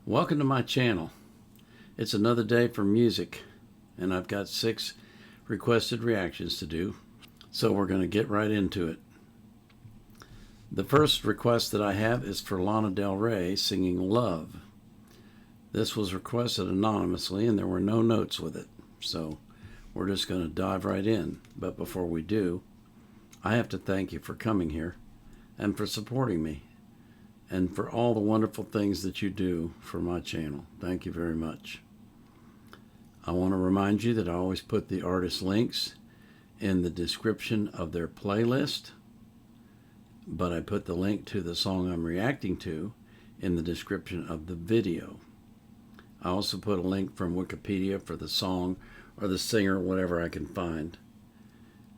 Welcome to my channel. It's another day for music, and I've got 6 requested reactions to do, so we're going to get right into it. The first request that I have is for Lana Del Rey singing Love. This was requested anonymously and there were no notes with it, so we're just going to dive right in. But before we do, I have to thank you for coming here and for supporting me, and for all the wonderful things that you do for my channel. Thank you very much. I want to remind you that I always put the artist links in the description of their playlist, but I put the link to the song I'm reacting to in the description of the video. I also put a link from Wikipedia for the song or the singer, whatever I can find.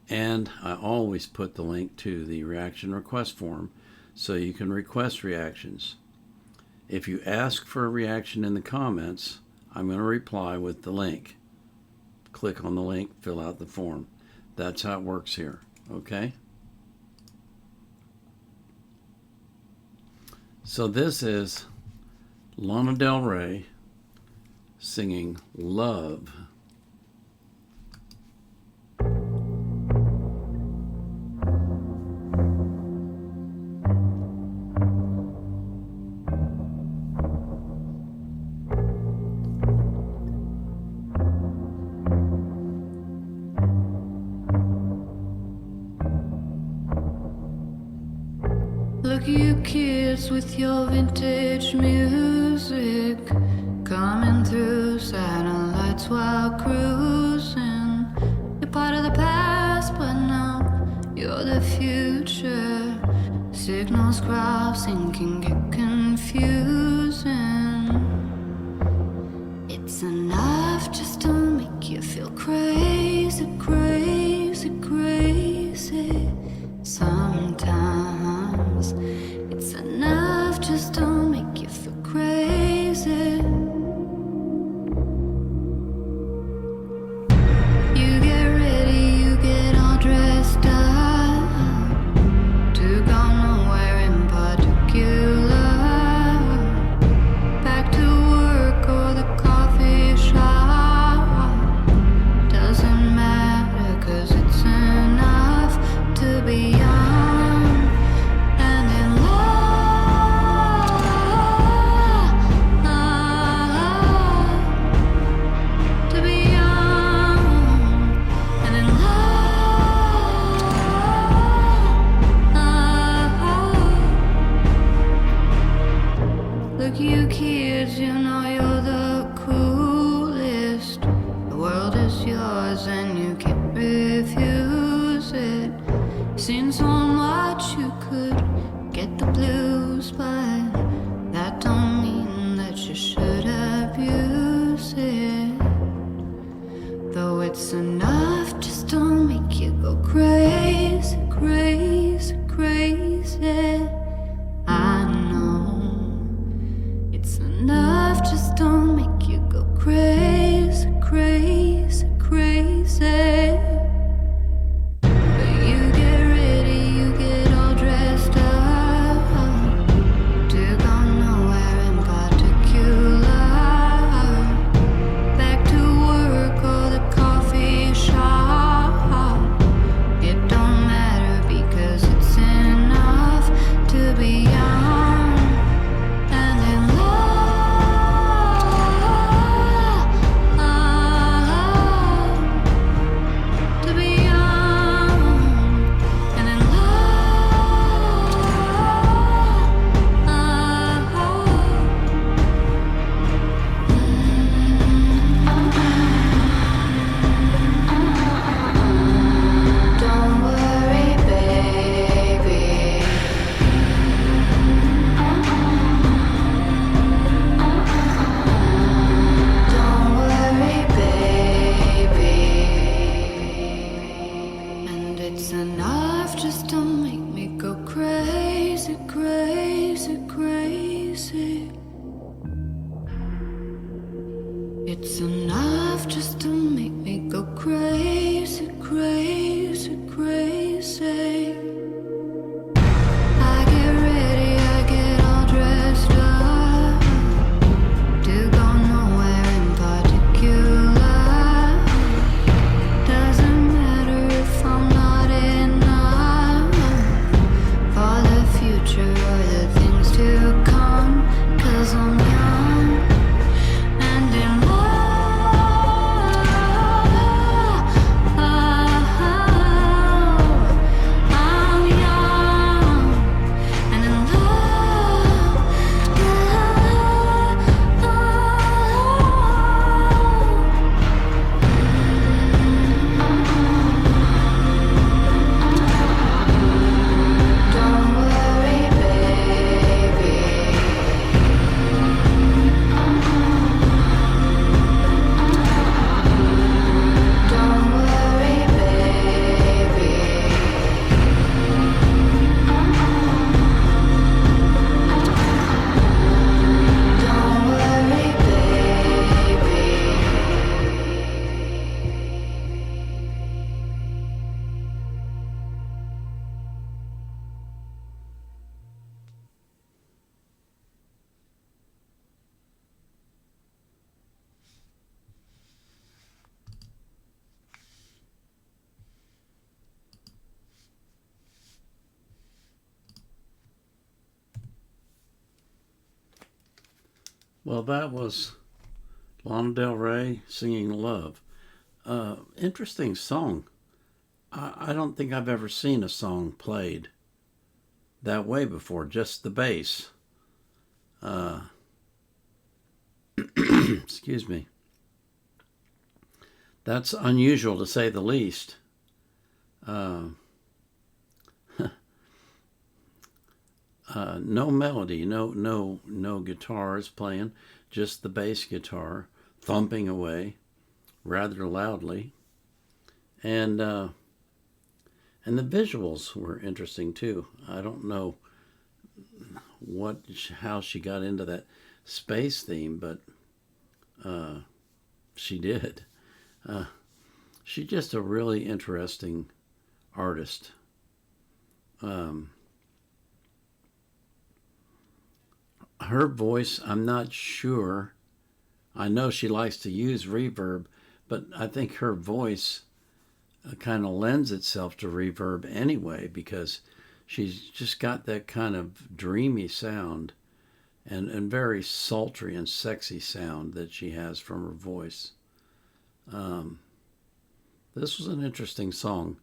And I always put the link to the reaction request form so you can request reactions. If you ask for a reaction in the comments, I'm going to reply with the link. Click on the link, fill out the form. That's how it works here, okay? So this is Lana Del Rey singing Love. Look at you kids with your vintage music, coming through satellites while cruising. You're part of the past, but now you're the future. Signals crossing can get confusing. It's enough just to make you feel crazy, crazy, crazy. Sometimes it's enough just to make you feel crazy. You get ready, you get all dressed up to go nowhere in particular. Back to work or the coffee shop, doesn't matter, 'cause it's enough to be young and in love, to be young and in love. Look, you kids, you know you're the coolest. The world is yours and you can't refuse it. Seen so much you could get the blues, but that don't mean that you should abuse it. Though it's enough just to make you go crazy, crazy, crazy. I know it's enough just to make you go crazy, crazy, crazy. Get Well, that was Lana Del Rey singing Love. Interesting song. I don't think I've ever seen a song played that way before, just the bass. Excuse me. That's unusual to say the least. No melody, no guitars playing, just the bass guitar thumping away rather loudly, and the visuals were interesting too. I don't know how she got into that space theme, but she did. She's just a really interesting artist. Her voice, I'm not sure. I know she likes to use reverb, but I think her voice kind of lends itself to reverb anyway, because she's just got that kind of dreamy sound and very sultry and sexy sound that she has from her voice. This was an interesting song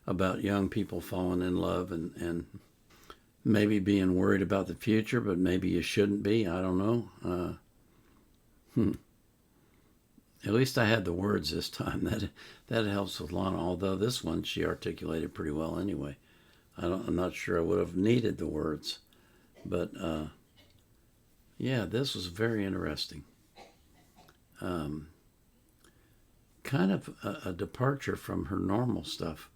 about young people falling in love and maybe being worried about the future, but maybe you shouldn't be. I don't know. At least I had the words this time. That helps with Lana. Although this one she articulated pretty well anyway. I'm not sure I would have needed the words, but yeah, this was very interesting. Kind of a departure from her normal stuff,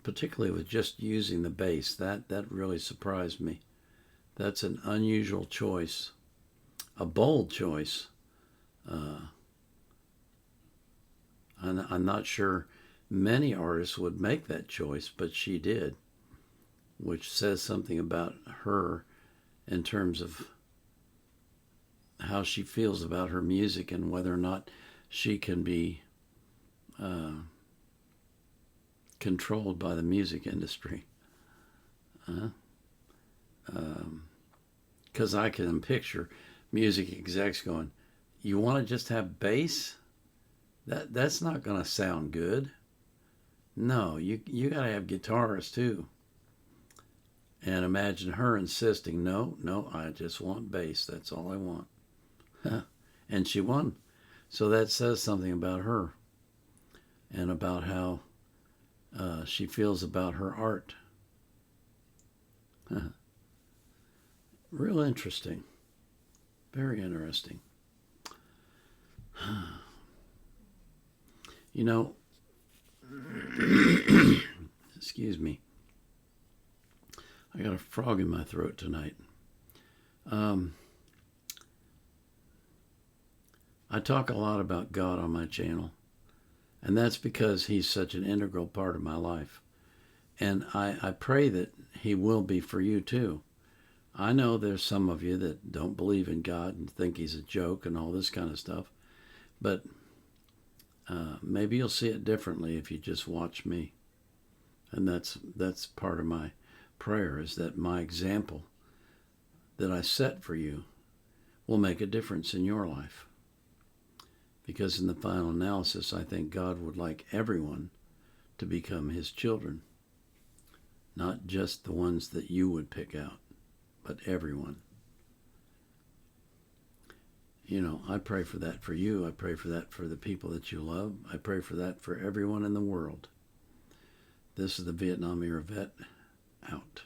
particularly with just using the bass. That really surprised me. That's an unusual choice, a bold choice. I'm not sure many artists would make that choice, but she did, which says something about her in terms of how she feels about her music and whether or not she can be controlled by the music industry. Because I can picture music execs going, "You want to just have bass? That's not going to sound good. No, you got to have guitars too." And imagine her insisting, "No, I just want bass. That's all I want." And she won. So that says something about her and about how she feels about her art. Real interesting. Very interesting. You know, excuse me. I got a frog in my throat tonight. I talk a lot about God on my channel, and that's because he's such an integral part of my life. And I pray that he will be for you too. I know there's some of you that don't believe in God and think he's a joke and all this kind of stuff, but maybe you'll see it differently if you just watch me. And that's part of my prayer, is that my example that I set for you will make a difference in your life. Because in the final analysis, I think God would like everyone to become his children. Not just the ones that you would pick out, but everyone. You know, I pray for that for you. I pray for that for the people that you love. I pray for that for everyone in the world. This is the Vietnam Era Vet, out.